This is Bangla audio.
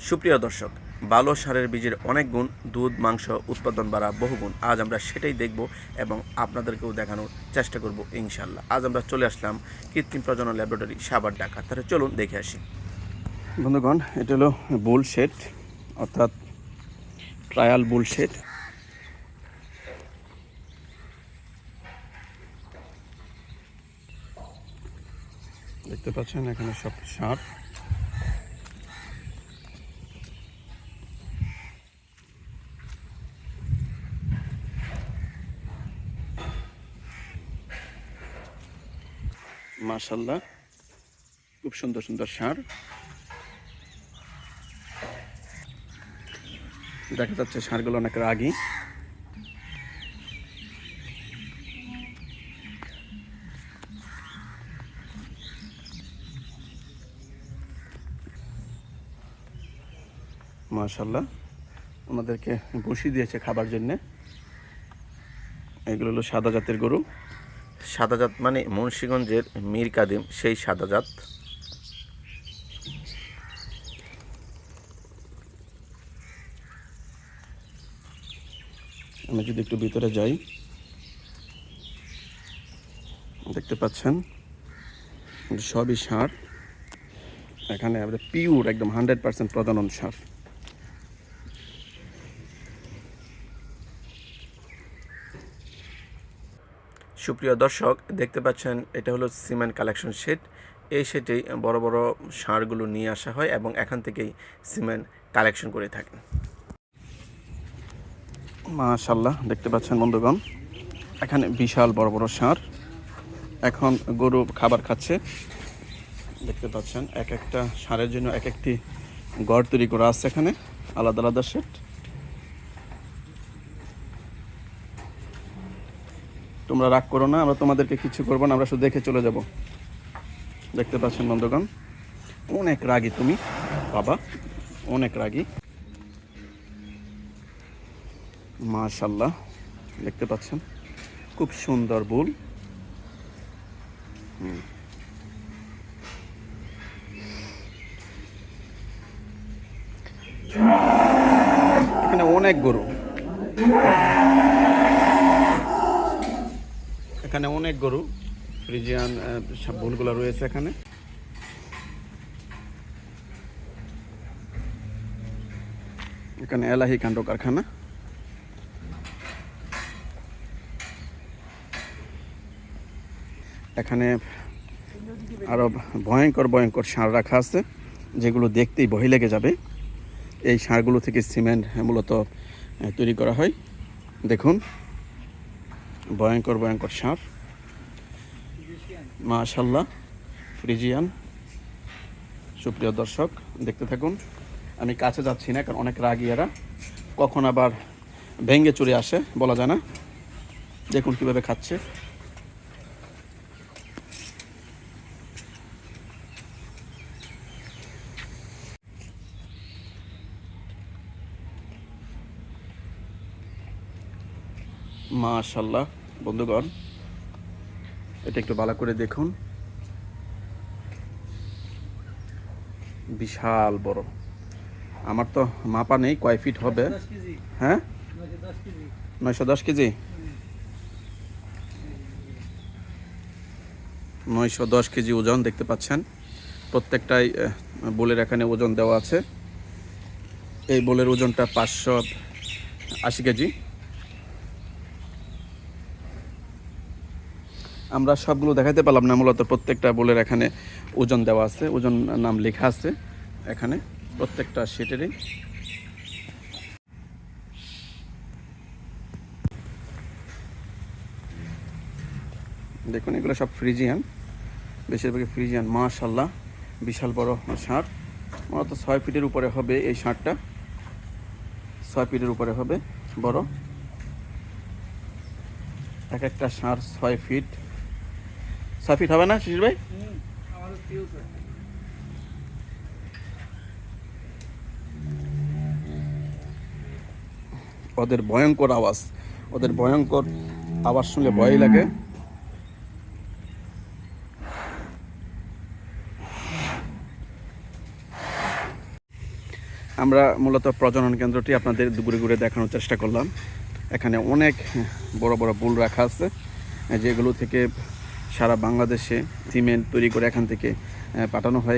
সুপ্রিয় দর্শক, ভালো সারের বীজের অনেক গুণ, দুধ মাংস উৎপাদন বাড়া বহুগুণ। আজ আমরা সেটাই দেখব এবং আপনাদেরকেও দেখানোর চেষ্টা করব ইনশাল্লাহ। আজ আমরা চলে আসলাম কৃত্রিম প্রজনন ল্যাবরেটরি সাভার, ঢাকা। তাহলে চলুন দেখে আসি। বন্ধুগণ, এটা হলো বুল শেড, অর্থাৎ ট্রায়াল বুল শেড। দেখতে পাচ্ছেন এখানে সব ষাঁড়। মাশাআল্লাহ, খুব সুন্দর সুন্দর ষাঁড় দেখা যাচ্ছে। ষাঁড়গুলো অনেক রাগী। মাশাআল্লাহ, আমাদেরকে বসি দিয়েছে খাবার জন্য। এগুলো হলো সাদা জাতের গরু। সাদা জাত মানে মুন্সিগঞ্জের মীর কাদিম সেই সাদা জাত। আমি যদি একটু ভিতরে যাই, দেখতে পাচ্ছেন সবই ষাঁড়। এখানে পিওর একদম 100% প্রজনন ষাঁড়। সুপ্রিয় দর্শক, দেখতে পাচ্ছেন এটা হলো সিমেন্ট কালেকশন শেড। এই শেডেই বড় বড় ষাঁড়গুলো নিয়ে আসা হয় এবং এখান থেকেই সিমেন্ট কালেকশন করে থাকেন। মাশাআল্লাহ, দেখতে পাচ্ছেন বন্ধুগণ, এখানে বিশাল বড় বড় ষাঁড়। এখন গরু খাবার খাচ্ছে। দেখতে পাচ্ছেন এক একটা ষাঁড়ের জন্য এক একটি ঘর তৈরি করা আছে এখানে, আলাদা আলাদা শেড। তোমরা রাগ করো না, আমরা তোমাদেরকে কিছু করবো না, আমরা শুধু দেখে চলে যাব। দেখতে পাচ্ছেন বন্ধুগণ, অনেক রাগী তুমি বাবা, অনেক রাগী। মাশাআল্লাহ, দেখতে পাচ্ছেন খুব সুন্দর বুল। এখানে অনেক গরু, এখানে অনেক গরু ফ্রিজিয়ান সব বুলগুলো রয়েছে এখানে। এখানে এলাহি কাণ্ড কারখানা। এখানে আরো ভয়ঙ্কর ভয়ঙ্কর ষাঁড় রাখা আছে, যেগুলো দেখতেই ভয় লেগে যাবে। এই ষাঁড়গুলো থেকে সিমেন্ট মূলত তৈরি করা হয়। দেখুন, ভয়ঙ্কর ভয়ঙ্কর ষাঁড়। মাশাআল্লাহ, ফ্রিজিয়ান। সুপ্রিয় দর্শক, দেখতে থাকুন। আমি কাছে যাচ্ছি না, কারণ অনেক রাগী এরা, কখন আবার ভেঙ্গে চুরে আসে বলা যায় না। দেখুন কিভাবে খাচ্ছে। মাশাআল্লাহ বন্ধুগণ, এটা একটু ভালো করে দেখুন, বিশাল বড়। আমার তো মাপা নেই কয় ফিট হবে। হ্যাঁ, 910 কেজি। 910 কেজি ওজন। দেখতে পাচ্ছেন প্রত্যেকটাই বোলের এখানে ওজন দেওয়া আছে। এই বোলের ওজনটা 580 কেজি। আমরা সবগুলো দেখাতে পারলাম না, মূলত প্রত্যেকটা বোলের এখানে ওজন দেওয়া আছে, ওজন নাম লেখা আছে এখানে প্রত্যেকটা সেটেরই। দেখুন, এগুলো সব ফ্রিজিয়ান, বেশিরভাগই ফ্রিজিয়ান। মাশাআল্লাহ, বিশাল বড় ষাঁড়। মূলত 6 ফিটের উপরে হবে এই ষাঁড়টা, 6 ফিটের উপরে হবে বড়। এক একটা ষাঁড় 6 ফিট। 6 ফিট হবে না শিশির ভাই? ওদের ভয়ঙ্কর আওয়াজ, ওদের ভয়ঙ্কর আওয়াজ শুনলে ভয় লাগে। আমরা মূলত প্রজনন কেন্দ্রটি আপনাদের ঘুরে ঘুরে দেখানোর চেষ্টা করলাম। এখানে অনেক বড় বড় বুল রাখা আছে, যেগুলো থেকে সারা বাংলাদেশে সিমেন্ট তৈরি করে এখান থেকে পাঠানো হয়।